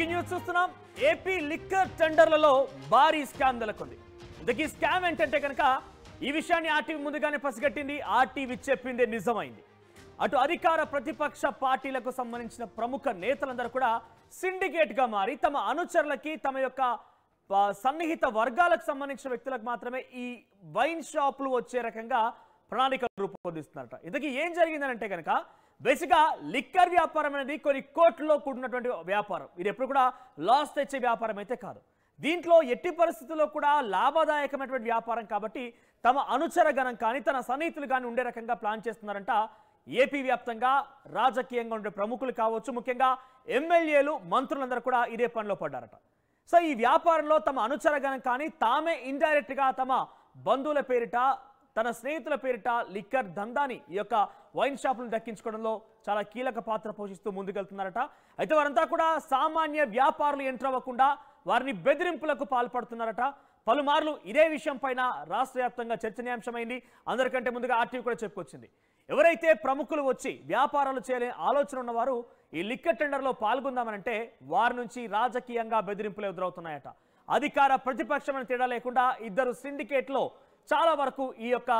Breaking news చూస్తున్నాం. AP liquor టెండర్లలో భారీ scam నెలకొంది. ఇంతకీ స్కామ్ ఏంటంటే కనుక ఈ విషయాన్ని ఆర్టీవీ ముందుగానే పసిగట్టింది. ఆర్టీవీ చెప్పిందే నిజమైంది. అటు అధికార ప్రతిపక్ష పార్టీలకు సంబంధించిన ప్రముఖ నేతలందరూ కూడా సిండికేట్ గా మారి తమ అనుచరులకి తమ యొక్క సన్నిహిత వర్గాలకు సంబంధించిన వ్యక్తులకు మాత్రమే ఈ వైన్ షాపులు వచ్చే రకంగా ప్రణాళికలు రూపొందిస్తున్నారట. ఇంతకీ ఏం జరిగిందంటే కనుక బేసిక్గా లిక్కర్ వ్యాపారం అనేది కొన్ని కోట్లలో కూడినటువంటి వ్యాపారం. ఇది ఎప్పుడు కూడా లాస్ తెచ్చే వ్యాపారం అయితే కాదు. దీంట్లో ఎట్టి పరిస్థితుల్లో కూడా లాభదాయకమైనటువంటి వ్యాపారం కాబట్టి తమ అనుచర గణం కానీ తన సన్నిహితులు కానీ ఉండే రకంగా ప్లాన్ చేస్తున్నారంట. ఏపీ వ్యాప్తంగా రాజకీయంగా ఉండే ప్రముఖులు కావచ్చు, ముఖ్యంగా ఎమ్మెల్యేలు మంత్రులందరూ కూడా ఇదే పనిలో పడ్డారట. సో ఈ వ్యాపారంలో తమ అనుచర గణం కానీ తామే ఇండైరెక్ట్గా తమ బంధువుల పేరిట తన స్నేహితుల పేరిట లిక్కర్ దందాని ఈ యొక్క వైన్ షాపులను దక్కించుకోవడంలో చాలా కీలక పాత్ర పోషిస్తూ ముందుకెళ్తున్నారట. అయితే వారంతా కూడా సామాన్య వ్యాపారులు ఎంటర్ అవ్వకుండా వారిని బెదిరింపులకు పాల్పడుతున్నారట. పలుమార్లు ఇదే విషయం పైన రాష్ట్ర వ్యాప్తంగా చర్చనీయాంశమైంది. అందరికంటే ముందుగా ఆర్టీవీ కూడా చెప్పుకొచ్చింది. ఎవరైతే ప్రముఖులు వచ్చి వ్యాపారాలు చేయలేని ఆలోచన ఉన్నవారు ఈ లిక్కర్ టెండర్లో పాల్గొందామనంటే వారి నుంచి రాజకీయంగా బెదిరింపులు ఎదురవుతున్నాయట. అధికార ప్రతిపక్షమైన తేడా లేకుండా ఇద్దరు సిండికేట్లో చాలా వరకు ఈ యొక్క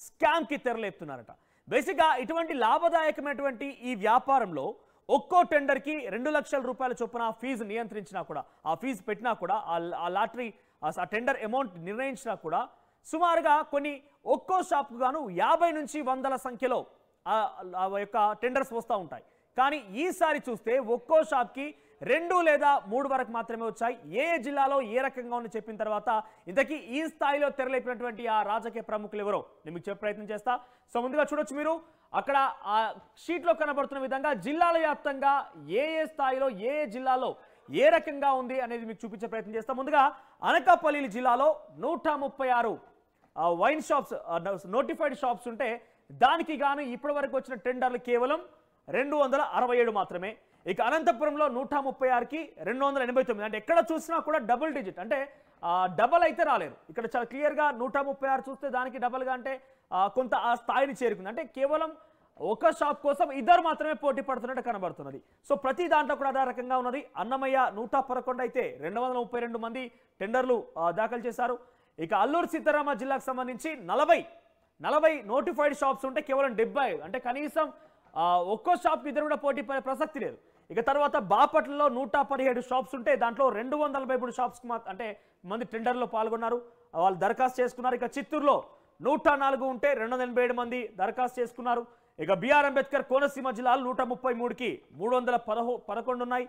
స్కామ్కి తెరలేపుతున్నారట. బేసిక్గా ఇటువంటి లాభదాయకమైనటువంటి ఈ వ్యాపారంలో ఒక్కో టెండర్కి 2 లక్షల రూపాయల చొప్పున ఫీజు నియంత్రించినా కూడా, ఆ ఫీజు పెట్టినా కూడా, ఆ లాటరీ ఆ టెండర్ అమౌంట్ నిర్ణయించినా కూడా సుమారుగా కొన్ని ఒక్కో షాప్కు గాను 50 నుంచి 100ల సంఖ్యలో ఆ యొక్క టెండర్స్ వస్తూ ఉంటాయి. కానీ ఈసారి చూస్తే ఒక్కో షాప్కి 2 లేదా 3 వరకు మాత్రమే వచ్చాయి. ఏ జిల్లాలో ఏ రకంగా ఉందని చెప్పిన తర్వాత ఇంతకీ ఈ స్థాయిలో తెరలేపినటువంటి ఆ రాజకీయ ప్రముఖులు ఎవరో నేను మీకు చెప్పే ప్రయత్నం చేస్తా. సో ముందుగా చూడొచ్చు మీరు అక్కడ ఆ షీట్లో కనబడుతున్న విధంగా జిల్లాల వ్యాప్తంగా ఏ స్థాయిలో ఏ జిల్లాలో ఏ రకంగా ఉంది అనేది మీకు చూపించే ప్రయత్నం చేస్తాం. ముందుగా అనకాపల్లి జిల్లాలో 136 వైన్ షాప్స్ నోటిఫైడ్ షాప్స్ ఉంటే దానికి గాను ఇప్పటి వరకు వచ్చిన టెండర్లు కేవలం 267 మాత్రమే. ఇక అనంతపురంలో 136కి 289, అంటే ఎక్కడ చూసినా కూడా డబుల్ డిజిట్, అంటే డబల్ అయితే రాలేదు. ఇక్కడ చాలా క్లియర్గా 136 చూస్తే దానికి డబల్గా అంటే కొంత ఆ స్థాయిని చేరుకుంది. అంటే కేవలం ఒక షాప్ కోసం ఇద్దరు మాత్రమే పోటీ పడుతున్నట్టు కనబడుతున్నది. సో ప్రతి దాంట్లో కూడా అదే రకంగా ఉన్నది. అన్నమయ్య 111 అయితే 232 మంది టెండర్లు దాఖలు చేశారు. ఇక అల్లూరు సీతారామ జిల్లాకు సంబంధించి 40 నోటిఫైడ్ షాప్స్ ఉంటే కేవలం 75, అంటే కనీసం ఒక్కో షాప్ ఇద్దరు కూడా పోటీ పడే ప్రసక్తి లేదు. ఇక తర్వాత బాపట్లలో 117 షాప్స్ ఉంటే దాంట్లో 243 షాప్స్ అంటే మంది టెండర్లో పాల్గొన్నారు, వాళ్ళు దరఖాస్తు చేసుకున్నారు. ఇక చిత్తూరులో 104 ఉంటే 287 మంది దరఖాస్తు చేసుకున్నారు. ఇక బిఆర్ అంబేద్కర్ కోనసీమ జిల్లాలో 133కి 311 ఉన్నాయి.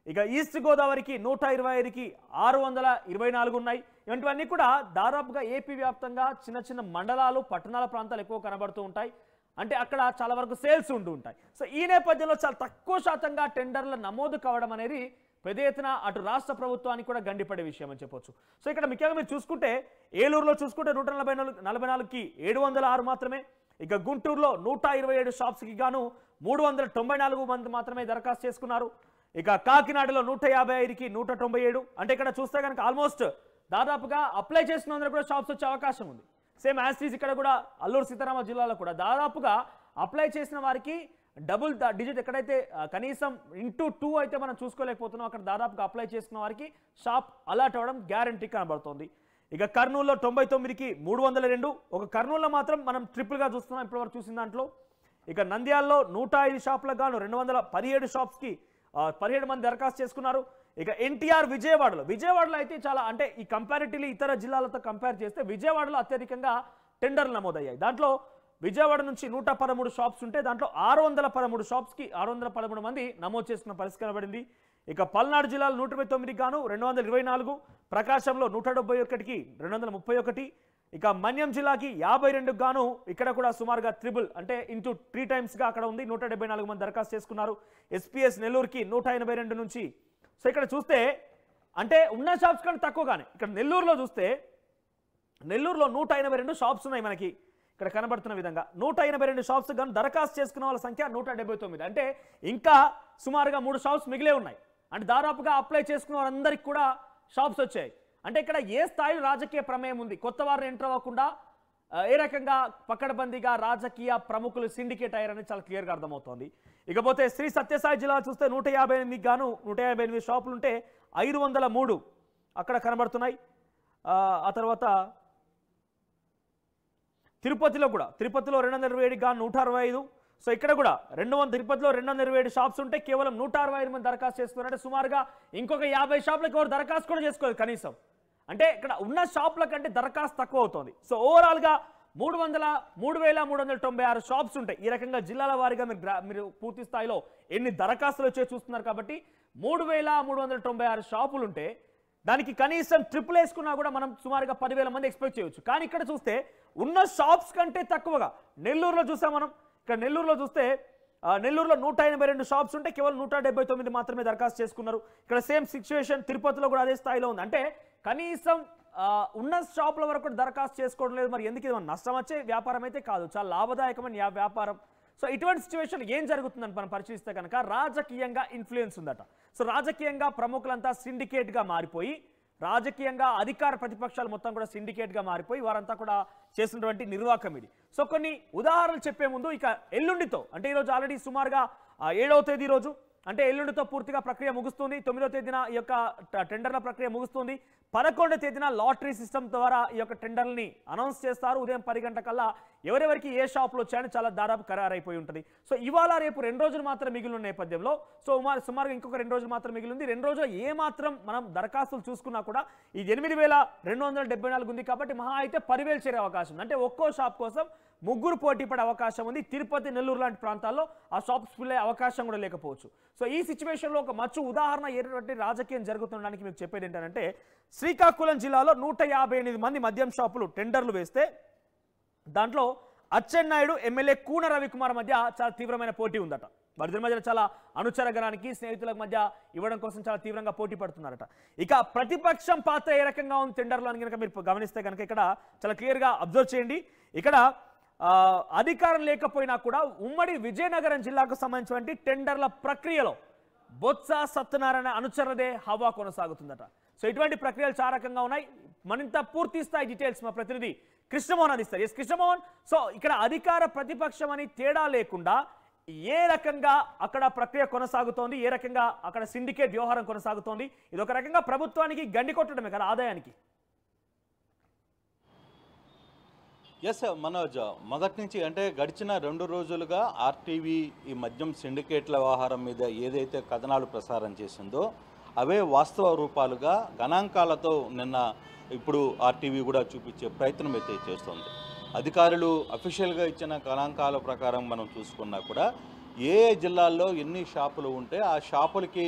ఇక ఈస్ట్ గోదావరికి 125కి 624 ఉన్నాయి. ఇవన్నీ కూడా దాదాపుగా ఏపీ వ్యాప్తంగా చిన్న చిన్న మండలాలు పట్టణాల ప్రాంతాలు ఎక్కువ కనబడుతూ ఉంటాయి. అంటే అక్కడ చాలా వరకు సేల్స్ ఉంటూ ఉంటాయి. సో ఈ నేపథ్యంలో చాలా తక్కువ శాతంగా టెండర్ల నమోదు కావడం అనేది పెద్ద ఎత్తున అటు రాష్ట్ర ప్రభుత్వానికి కూడా గండిపడే విషయం అని చెప్పొచ్చు. సో ఇక్కడ ముఖ్యంగా మీరు చూసుకుంటే ఏలూరులో చూసుకుంటే 144కి 706 మాత్రమే. ఇక గుంటూరులో 127 షాప్స్కి గాను 394 మంది మాత్రమే దరఖాస్తు చేసుకున్నారు. ఇక కాకినాడలో 155కి 197, అంటే ఇక్కడ చూస్తే కనుక ఆల్మోస్ట్ దాదాపుగా అప్లై చేసిన అందరూ కూడా షాప్స్ వచ్చే అవకాశం ఉంది. సేమ్ యాస్టీజ్ ఇక్కడ కూడా అల్లూరు సీతారామ జిల్లాలో కూడా దాదాపుగా అప్లై చేసిన వారికి డబుల్ డిజిట్, ఎక్కడైతే కనీసం *2 అయితే మనం చూసుకోలేకపోతున్నాం, అక్కడ దాదాపుగా అప్లై చేసుకున్న వారికి షాప్ అలాట్ అవ్వడం గ్యారంటీ కనబడుతోంది. ఇక కర్నూలులో 99కి 302, ఒక కర్నూలులో మాత్రం మనం ట్రిపుల్గా చూస్తున్నాం ఇప్పటివరకు చూసిన దాంట్లో. ఇక నంద్యాలలో 105 షాపులకు గాను 217 షాప్స్కి 17 మంది దరఖాస్తు చేసుకున్నారు. ఇక ఎన్టీఆర్ విజయవాడలో అయితే చాలా, అంటే ఈ కంపారిటివ్లీ ఇతర జిల్లాలతో కంపేర్ చేస్తే విజయవాడలో అత్యధికంగా టెండర్లు నమోదయ్యాయి. దాంట్లో విజయవాడ నుంచి 113 షాప్స్ ఉంటే దాంట్లో 613 షాప్స్కి 613 మంది నమోదు చేసుకున్న పరిస్థితి కనబడింది. ఇక పల్నాడు జిల్లాలో 129కి గాను 224, ప్రకాశంలో 171కి 231, ఇక మన్యం జిల్లాకి 52కి గాను ఇక్కడ కూడా సుమారుగా ట్రిపుల్, అంటే ఇంటూ 3 టైమ్స్గా అక్కడ ఉంది, 174 మంది దరఖాస్తు చేసుకున్నారు. ఎస్పీఎస్ నెల్లూరుకి 182 నుంచి. సో ఇక్కడ చూస్తే అంటే ఉన్న షాప్స్ కంటే తక్కువగానే ఇక్కడ నెల్లూరులో చూస్తే నెల్లూరులో 182 షాప్స్ ఉన్నాయి మనకి ఇక్కడ కనబడుతున్న విధంగా. 182 షాప్స్ కానీ దరఖాస్తు చేసుకున్న వాళ్ళ సంఖ్య 179, అంటే ఇంకా సుమారుగా 3 షాప్స్ మిగిలే ఉన్నాయి. అంటే దాదాపుగా అప్లై చేసుకున్న వారందరికీ కూడా షాప్స్ వచ్చాయి. అంటే ఇక్కడ ఏ స్థాయిలో రాజకీయ ప్రమేయం ఉంది, కొత్త వారిని ఎంటర్ అవ్వకుండా ఏ రకంగా పకడ్బందీగా రాజకీయ ప్రముఖులు సిండికేట్ అయ్యారని చాలా క్లియర్గా అర్థమవుతోంది. ఇకపోతే శ్రీ సత్యసాయి జిల్లా చూస్తే 158 గాను 158 షాపులు ఉంటే 503 అక్కడ కనబడుతున్నాయి. ఆ తర్వాత తిరుపతిలో 227 గాను 165. సో ఇక్కడ కూడా తిరుపతిలో 227 షాప్స్ ఉంటే కేవలం 165 మంది దరఖాస్తు చేసుకున్నారంటే సుమారుగా ఇంకొక 50 షాపులకు ఎవరు దరఖాస్తు కూడా చేసుకోలేదు కనీసం. అంటే ఇక్కడ ఉన్న షాపుల కంటే దరఖాస్తు తక్కువ అవుతుంది. సో ఓవరాల్గా 3,396 షాప్స్ ఉంటాయి. ఈ రకంగా జిల్లాల వారీగా మీరు పూర్తి స్థాయిలో ఎన్ని దరఖాస్తులు వచ్చే చూస్తున్నారు కాబట్టి 3,396 షాపులు ఉంటే దానికి కనీసం ట్రిపుల్ వేసుకున్నా కూడా మనం సుమారుగా 10,000 మంది ఎక్స్పెక్ట్ చేయొచ్చు. కానీ ఇక్కడ చూస్తే ఉన్న షాప్స్ కంటే తక్కువగా నెల్లూరులో చూసాం మనం. ఇక్కడ నెల్లూరులో చూస్తే నెల్లూరులో 182 షాప్స్ ఉంటే కేవలం 179 మాత్రమే దరఖాస్తు చేసుకున్నారు. ఇక్కడ సేమ్ సిచ్యువేషన్ తిరుపతిలో కూడా అదే స్థాయిలో ఉంది. అంటే కనీసం ఉన్న షాపుల వరకు దరఖాస్తు చేసుకోవడం లేదు. మరి ఎందుకు ఇది నష్టం వచ్చే వ్యాపారం అయితే కాదు, చాలా లాభదాయకమైన వ్యాపారం. సో ఇటువంటి సిచ్యువేషన్ ఏం జరుగుతుందని మనం పరిశీలిస్తే కనుక రాజకీయంగా ఇన్ఫ్లుయెన్స్ ఉందట. సో రాజకీయంగా ప్రముఖులంతా సిండికేట్గా మారిపోయి, రాజకీయంగా అధికార ప్రతిపక్షాలు మొత్తం కూడా సిండికేట్గా మారిపోయి వారంతా కూడా చేసినటువంటి నిర్వాహకం ఇది. సో కొన్ని ఉదాహరణలు చెప్పే ముందు ఇక ఎల్లుండితో అంటే ఈరోజు ఆల్రెడీ సుమారుగా 7వ తేదీ రోజు అంటే ఎల్లుండితో పూర్తిగా ప్రక్రియ ముగుస్తుంది. 9వ తేదీన ఈ యొక్క టెండర్ల ప్రక్రియ ముగుస్తుంది. 11వ తేదీన లాటరీ సిస్టమ్ ద్వారా ఈ యొక్క టెండర్లని అనౌన్స్ చేస్తారు. ఉదయం 10 గంటకల్లా ఎవరెవరికి ఏ షాపులు వచ్చాయని చాలా దాదాపు ఖరారైపోయి ఉంటుంది. సో ఇవాళ రేపు 2 రోజులు మాత్రం మిగిలిన నేపథ్యంలో సో సుమారుగా ఇంకొక 2 రోజులు మాత్రం మిగిలింది. 2 రోజులు ఏ మాత్రం మనం దరఖాస్తులు చూసుకున్నా కూడా ఈ 8,274 ఉంది కాబట్టి మహా అయితే 10,000 చేరే అవకాశం ఉంది. అంటే ఒక్కో షాప్ కోసం 3 పోటీ పడే అవకాశం ఉంది. తిరుపతి, నెల్లూరు లాంటి ప్రాంతాల్లో ఆ షాప్స్ ఫిల్ అయ్యే అవకాశం కూడా లేకపోవచ్చు. సో ఈ సిచ్యువేషన్లో ఒక మచ్చు ఉదాహరణ ఏటువంటి రాజకీయం జరుగుతుండడానికి మీకు చెప్పేది ఏంటంటే శ్రీకాకుళం జిల్లాలో 158 మంది మద్యం షాపులు టెండర్లు వేస్తే దాంట్లో అచ్చెన్నాయుడు, ఎమ్మెల్యే కూన రవికుమార్ మధ్య చాలా తీవ్రమైన పోటీ ఉందట. వారిద్దరి మధ్య చాలా అనుచరగణానికి స్నేహితుల మధ్య ఇవ్వడం కోసం చాలా తీవ్రంగా పోటీ పడుతున్నారట. ఇక ప్రతిపక్షం పాత్ర ఏ రకంగా ఉంది టెండర్లో అని కనుక మీరు గమనిస్తే కనుక ఇక్కడ చాలా క్లియర్గా అబ్జర్వ్ చేయండి. ఇక్కడ అధికారం లేకపోయినా కూడా ఉమ్మడి విజయనగరం జిల్లాకు సంబంధించినటువంటి టెండర్ల ప్రక్రియలో బొత్స సత్యనారాయణ అనుచరులదే హవా కొనసాగుతుందట. సో ఇటువంటి ప్రక్రియలు చాలా రకంగా ఉన్నాయి. మరింత పూర్తి స్థాయి డీటెయిల్స్ మా ప్రతినిధి కృష్ణమోహన్ అందిస్తారు. ఎస్ కృష్ణమోహన్, సో ఇక్కడ అధికార ప్రతిపక్షం అని తేడా లేకుండా ఏ రకంగా అక్కడ ప్రక్రియ కొనసాగుతోంది, ఏ రకంగా అక్కడ సిండికేట్ వ్యవహారం కొనసాగుతోంది, ఇది ఒక రకంగా ప్రభుత్వానికి గండి కొట్టడమే కదా ఆదాయానికి. ఎస్ మనోజ్, మొదటి నుంచి అంటే గడిచిన 2 రోజులుగా ఆర్టీవీ ఈ మద్యం సిండికేట్ల వ్యవహారం మీద ఏదైతే కథనాలు ప్రసారం చేసిందో అవే వాస్తవ రూపాలుగా గణాంకాలతో నిన్న ఇప్పుడు ఆర్టీవీ కూడా చూపించే ప్రయత్నం అయితే చేస్తుంది. అధికారులు అఫీషియల్గా ఇచ్చిన గణాంకాల ప్రకారం మనం చూసుకున్నా కూడా ఏ జిల్లాల్లో ఎన్ని షాపులు ఉంటే ఆ షాపులకి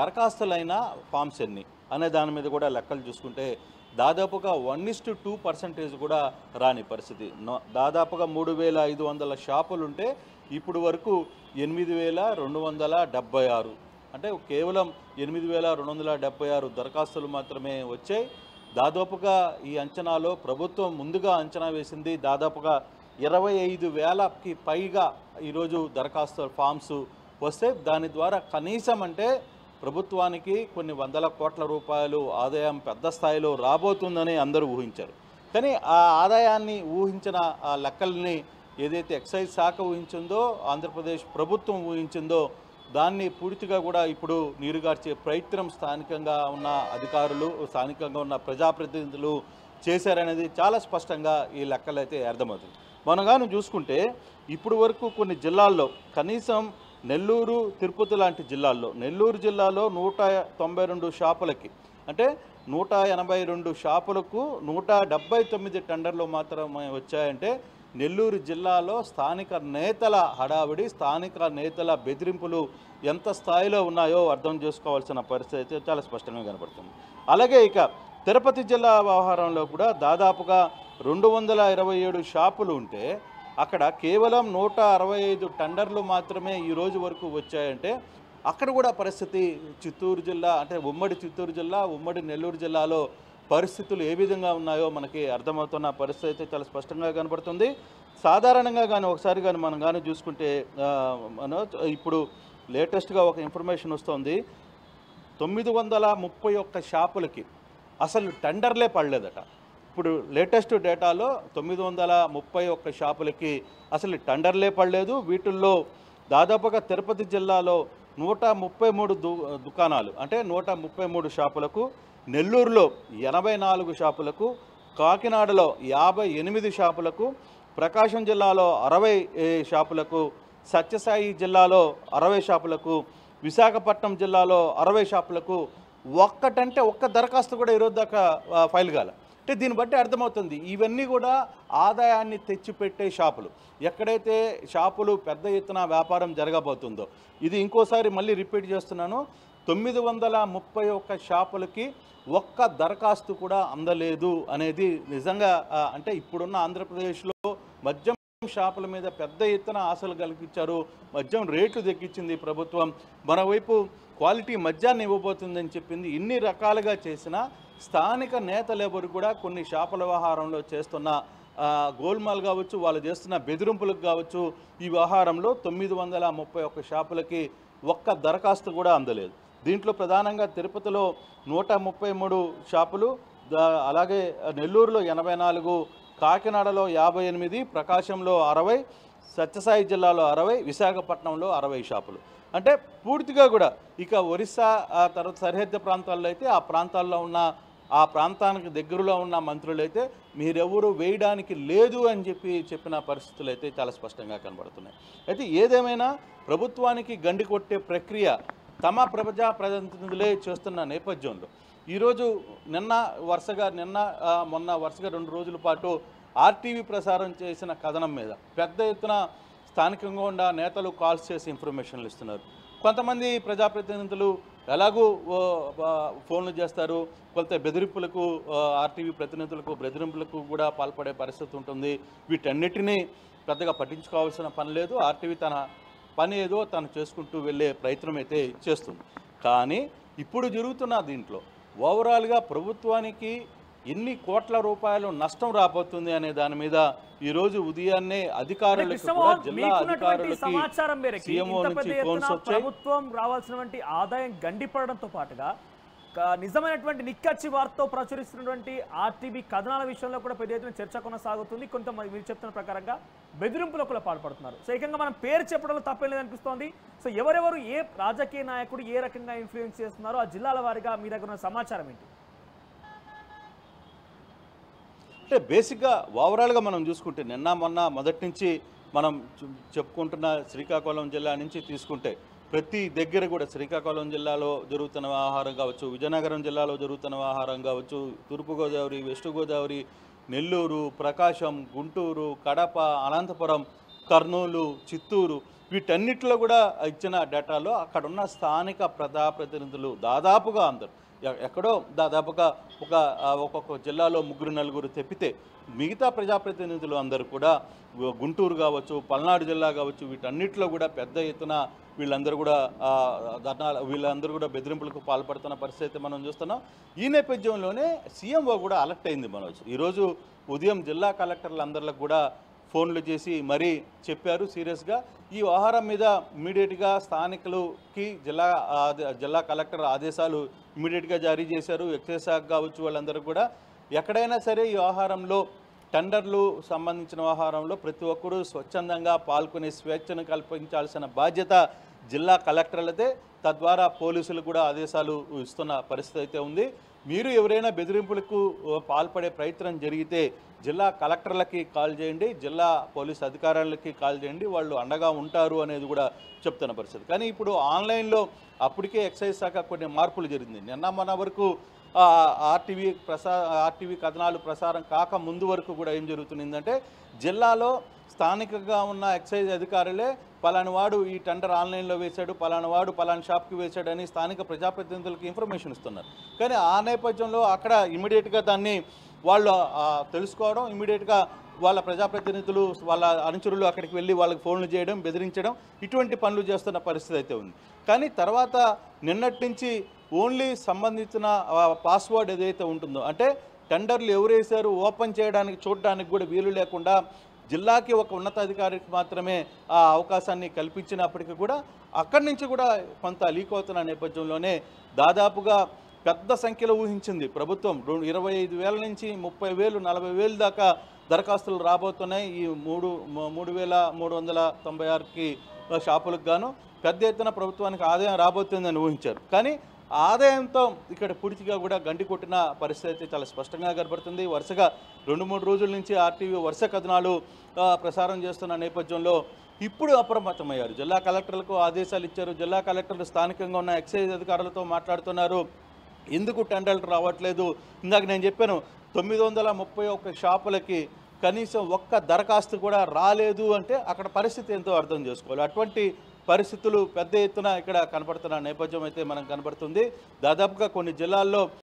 దరఖాస్తులైన ఫామ్స్ ఎన్ని అనే దాని మీద కూడా లెక్కలు చూసుకుంటే దాదాపుగా 1:2% కూడా రాని పరిస్థితి. దాదాపుగా 3,500 షాపులు ఉంటే ఇప్పుడు వరకు 8,276 అంటే కేవలం 8,276 దరఖాస్తులు మాత్రమే వచ్చాయి. దాదాపుగా ఈ అంచనాలో ప్రభుత్వం ముందుగా అంచనా వేసింది దాదాపుగా 25,000కి పైగా ఈరోజు దరఖాస్తు ఫామ్స్ వస్తే దాని ద్వారా కనీసం అంటే ప్రభుత్వానికి కొన్ని వందల కోట్ల రూపాయలు ఆదాయం పెద్ద స్థాయిలో రాబోతుందని అందరూ ఊహించారు. కానీ ఆ ఆదాయాన్ని ఊహించిన ఆ లెక్కల్ని ఏదైతే ఎక్సైజ్ శాఖ ఊహించిందో, ఆంధ్రప్రదేశ్ ప్రభుత్వం ఊహించిందో దాన్ని పూర్తిగా కూడా ఇప్పుడు నీరుగార్చే ప్రయత్నం స్థానికంగా ఉన్న అధికారులు, స్థానికంగా ఉన్న ప్రజాప్రతినిధులు చేశారనేది చాలా స్పష్టంగా ఈ లెక్కలైతే అర్థమవుతుంది. మనం కానీ చూసుకుంటే ఇప్పుడు వరకు కొన్ని జిల్లాల్లో కనీసం నెల్లూరు, తిరుపతి లాంటి జిల్లాల్లో, నెల్లూరు జిల్లాలో 192 షాపులకి అంటే 182 షాపులకు 179 టెండర్లు మాత్రమే వచ్చాయంటే నెల్లూరు జిల్లాలో స్థానిక నేతల హడావిడి, స్థానిక నేతల బెదిరింపులు ఎంత స్థాయిలో ఉన్నాయో అర్థం చేసుకోవాల్సిన పరిస్థితి చాలా స్పష్టంగా కనబడుతుంది. అలాగే ఇక తిరుపతి జిల్లా వ్యవహారంలో కూడా దాదాపుగా 227 షాపులు ఉంటే అక్కడ కేవలం 165 టెండర్లు మాత్రమే ఈ రోజు వరకు వచ్చాయంటే అక్కడ కూడా పరిస్థితి చిత్తూరు జిల్లా అంటే ఉమ్మడి చిత్తూరు జిల్లా, ఉమ్మడి నెల్లూరు జిల్లాలో పరిస్థితులు ఏ విధంగా ఉన్నాయో మనకి అర్థమవుతున్న పరిస్థితి చాలా స్పష్టంగా కనబడుతుంది. సాధారణంగా కానీ ఒకసారి కానీ మనం కానీ చూసుకుంటే ఇప్పుడు లేటెస్ట్గా ఒక ఇన్ఫర్మేషన్ వస్తుంది. 931 షాపులకి అసలు టెండర్లే పడలేదట. ఇప్పుడు లేటెస్ట్ డేటాలో 931 షాపులకి అసలు టెండర్లే పడలేదు. వీటిల్లో దాదాపుగా తిరుపతి జిల్లాలో 133 దుకాణాలు అంటే 133 షాపులకు, నెల్లూరులో 84 షాపులకు, కాకినాడలో 58 షాపులకు, ప్రకాశం జిల్లాలో 60 షాపులకు, సత్యసాయి జిల్లాలో 60 షాపులకు, విశాఖపట్నం జిల్లాలో 60 షాపులకు ఒక్క దరఖాస్తు కూడా ఈరోజు దాకా ఫైల్ కాల. అంటే దీన్ని బట్టి అర్థమవుతుంది ఇవన్నీ కూడా ఆదాయాన్ని తెచ్చిపెట్టే షాపులు. ఎక్కడైతే షాపులు పెద్ద ఎత్తున వ్యాపారం జరగబోతుందో, ఇది ఇంకోసారి మళ్ళీ రిపీట్ చేస్తున్నాను, 931 షాపులకి ఒక్క దరఖాస్తు కూడా అందలేదు అనేది నిజంగా అంటే ఇప్పుడున్న ఆంధ్రప్రదేశ్లో మద్యం షాపుల మీద పెద్ద ఎత్తున ఆశలు కల్పించారు. మద్యం రేట్లు తగ్గించింది ప్రభుత్వం, మరోవైపు క్వాలిటీ మద్యాన్ని ఇవ్వబోతుందని చెప్పింది. ఇన్ని రకాలుగా చేసిన స్థానిక నేతలెవరు కూడా కొన్ని షాపుల వ్యవహారంలో చేస్తున్న గోల్మాల్ కావచ్చు, వాళ్ళు చేస్తున్న బెదిరింపులకు కావచ్చు, ఈ వ్యవహారంలో 931 షాపులకి ఒక్క దరఖాస్తు కూడా అందలేదు. దీంట్లో ప్రధానంగా తిరుపతిలో 133 షాపులు, అలాగే నెల్లూరులో 84, కాకినాడలో 58, ప్రకాశంలో 60, సత్యసాయి జిల్లాలో 60, విశాఖపట్నంలో 60 షాపులు. అంటే పూర్తిగా కూడా ఇక ఒరిస్సా తర్వాత సరిహద్దు ప్రాంతాల్లో అయితే ఆ ప్రాంతానికి దగ్గరలో ఉన్న మంత్రులు అయితే మీరెవరు వేయడానికి లేదు అని చెప్పిన పరిస్థితులు అయితే చాలా స్పష్టంగా కనబడుతున్నాయి. అయితే ఏదేమైనా ప్రభుత్వానికి గండి కొట్టే ప్రక్రియ తమ ప్రజాప్రతినిధులే చేస్తున్న నేపథ్యంలో ఈరోజు మొన్న వరుసగా 2 రోజుల పాటు ఆర్టీవీ ప్రసారం చేసిన కథనం మీద పెద్ద ఎత్తున స్థానికంగా ఉన్న నేతలు కాల్స్ చేసి ఇన్ఫర్మేషన్లు ఇస్తున్నారు. కొంతమంది ప్రజాప్రతినిధులు ఎలాగూ ఫోన్లు చేస్తారు, కొంత బెదిరింపులకు ఆర్టీవీ ప్రతినిధులకు బెదిరింపులకు కూడా పాల్పడే పరిస్థితి ఉంటుంది. వీటన్నిటినీ పెద్దగా పట్టించుకోవాల్సిన పని లేదు. ఆర్టీవీ తన పని ఏదో తను చేసుకుంటూ వెళ్ళే ప్రయత్నం అయితే చేస్తుంది. కానీ ఇప్పుడు జరుగుతున్న దీంట్లో ఓవరాల్గా ప్రభుత్వానికి ఎన్ని కోట్ల రూపాయలు నష్టం రాబోతుంది అనే దాని మీద ఈరోజు ఉదయాన్నే అధికారులకు జిల్లా అధికారులకి సీఎంఓ నుంచి ఫోన్స్ వచ్చాయి. ప్రభుత్వం రావాల్సినటువంటి ఆదాయం గండిపడడంతో పాటుగా నిజమైనటువంటి నిక్కచ్చి వార్తతో ప్రచురిస్తున్నటువంటి ఆర్టీవీ కథనాల విషయంలో కూడా పెద్ద ఎత్తున చర్చ కొనసాగుతుంది. కొంతమంది మీరు చెప్తున్న ప్రకారంగా బెదిరింపులకు కూడా పాల్పడుతున్నారు. సో ఏకంగా మనం పేరు చెప్పడంలో తప్పేం లేదనిపిస్తోంది. సో ఎవరెవరు ఏ రాజకీయ నాయకుడు ఏ రకంగా ఇన్ఫ్లుయెన్స్ చేస్తున్నారో ఆ జిల్లాల వారిగా మీ దగ్గర ఉన్న సమాచారం ఏంటి? అంటే బేసిక్గా ఓవరాల్గా మనం చూసుకుంటే మొన్న మొదటి నుంచి మనం చెప్పుకుంటున్న శ్రీకాకుళం జిల్లా నుంచి తీసుకుంటే ప్రతి దగ్గర కూడా శ్రీకాకుళం జిల్లాలో జరుగుతున్న వ్యవహారం కావచ్చు, విజయనగరం జిల్లాలో జరుగుతున్న వ్యవహారం కావచ్చు, తూర్పుగోదావరి, వెస్ట్ గోదావరి, నెల్లూరు, ప్రకాశం, గుంటూరు, కడప, అనంతపురం, కర్నూలు, చిత్తూరు, వీటన్నిటిలో కూడా ఇచ్చిన డేటాలో అక్కడున్న స్థానిక ప్రజాప్రతినిధులు దాదాపుగా అందరూ ఎక్కడో దాదాపుగా ఒక్కొక్క జిల్లాలో 3-4 తెప్పితే మిగతా ప్రజాప్రతినిధులు అందరూ కూడా గుంటూరు కావచ్చు, పల్నాడు జిల్లా కావచ్చు, వీటన్నిటిలో కూడా పెద్ద ఎత్తున వీళ్ళందరూ కూడా బెదిరింపులకు పాల్పడుతున్న పరిస్థితి మనం చూస్తున్నాం. ఈ నేపథ్యంలోనే సీఎంఓ కూడా అలర్ట్ అయింది మనోజ్. ఈరోజు ఉదయం జిల్లా కలెక్టర్లందరిలో కూడా ఫోన్లు చేసి మరీ చెప్పారు సీరియస్గా. ఈ వ్యవహారం మీద ఇమీడియట్గా స్థానికులకి జిల్లా కలెక్టర్ ఆదేశాలు ఇమీడియట్గా జారీ చేశారు. ఎక్సైజ్ శాఖ కావచ్చు వాళ్ళందరూ కూడా ఎక్కడైనా సరే ఈ వ్యవహారంలో టెండర్లు సంబంధించిన వ్యవహారంలో ప్రతి ఒక్కరూ స్వచ్ఛందంగా పాల్గొనే స్వేచ్ఛను కల్పించాల్సిన బాధ్యత జిల్లా కలెక్టర్లదే. తద్వారా పోలీసులు కూడా ఆదేశాలు ఇస్తున్న పరిస్థితి అయితే ఉంది. మీరు ఎవరైనా బెదిరింపులకు పాల్పడే ప్రయత్నం జరిగితే జిల్లా కలెక్టర్లకి కాల్ చేయండి, జిల్లా పోలీస్ అధికారులకి కాల్ చేయండి, వాళ్ళు అండగా ఉంటారు అనేది కూడా చెప్తున్న పరిస్థితి. కానీ ఇప్పుడు ఆన్లైన్లో అప్పటికే ఎక్సైజ్ శాఖ కొన్ని మార్పులు జరిగింది. మొన్న వరకు ఆర్టీవీ కథనాలు ప్రసారం కాక ముందు వరకు కూడా ఏం జరుగుతుందంటే జిల్లాలో స్థానికంగా ఉన్న ఎక్సైజ్ అధికారులే పలాని వాడు ఈ టెండర్ ఆన్లైన్లో వేశాడు, పలాని వాడు పలాని షాప్కి వేశాడని స్థానిక ప్రజాప్రతినిధులకు ఇన్ఫర్మేషన్ ఇస్తున్నారు. కానీ ఆ నేపథ్యంలో అక్కడ ఇమీడియట్గా దాన్ని వాళ్ళు తెలుసుకోవడం, ఇమీడియట్గా వాళ్ళ ప్రజాప్రతినిధులు వాళ్ళ అనుచరులు అక్కడికి వెళ్ళి వాళ్ళకి ఫోన్లు చేయడం, బెదిరించడం, ఇటువంటి పనులు చేస్తున్న పరిస్థితి అయితే ఉంది. కానీ తర్వాత నిన్నటి నుంచి ఓన్లీ సంబంధించిన పాస్వర్డ్ ఏదైతే ఉంటుందో అంటే టెండర్లు ఎవరు వేశారు ఓపెన్ చేయడానికి చూడడానికి కూడా వీలు లేకుండా జిల్లాకి ఒక ఉన్నతాధికారికి మాత్రమే ఆ అవకాశాన్ని కల్పించినప్పటికీ కూడా అక్కడి నుంచి కూడా కొంత లీక్ అవుతున్న నేపథ్యంలోనే దాదాపుగా పెద్ద సంఖ్యలో ఊహించింది ప్రభుత్వం. 25,000 నుంచి 30,000, 40,000 దాకా దరఖాస్తులు రాబోతున్నాయి ఈ 3,396కి షాపులకు గాను. పెద్ద ఎత్తున ప్రభుత్వానికి ఆదాయం రాబోతుందని ఊహించారు. కానీ ఆదాయంతో ఇక్కడ పూర్తిగా కూడా గండి కొట్టిన పరిస్థితి అయితే చాలా స్పష్టంగా కనబడుతుంది. వరుసగా 2-3 రోజుల నుంచి ఆర్టీవీ వరుస కథనాలు ప్రసారం చేస్తున్న నేపథ్యంలో ఇప్పుడు అప్రమత్తమయ్యారు. జిల్లా కలెక్టర్లకు ఆదేశాలు ఇచ్చారు. జిల్లా కలెక్టర్లు స్థానికంగా ఉన్న ఎక్సైజ్ అధికారులతో మాట్లాడుతున్నారు. ఎందుకు టెండర్లు రావట్లేదు? ఇందాక నేను చెప్పాను 931 షాపులకి కనీసం ఒక్క దరఖాస్తు కూడా రాలేదు అంటే అక్కడ పరిస్థితి ఎంతో అర్థం చేసుకోవాలి. అటువంటి పరిస్థితులు పెద్ద ఎత్తున ఇక్కడ కనపడుతున్న నేపథ్యం అయితే మనకు కనబడుతుంది. దాదాపుగా కొన్ని జిల్లాల్లో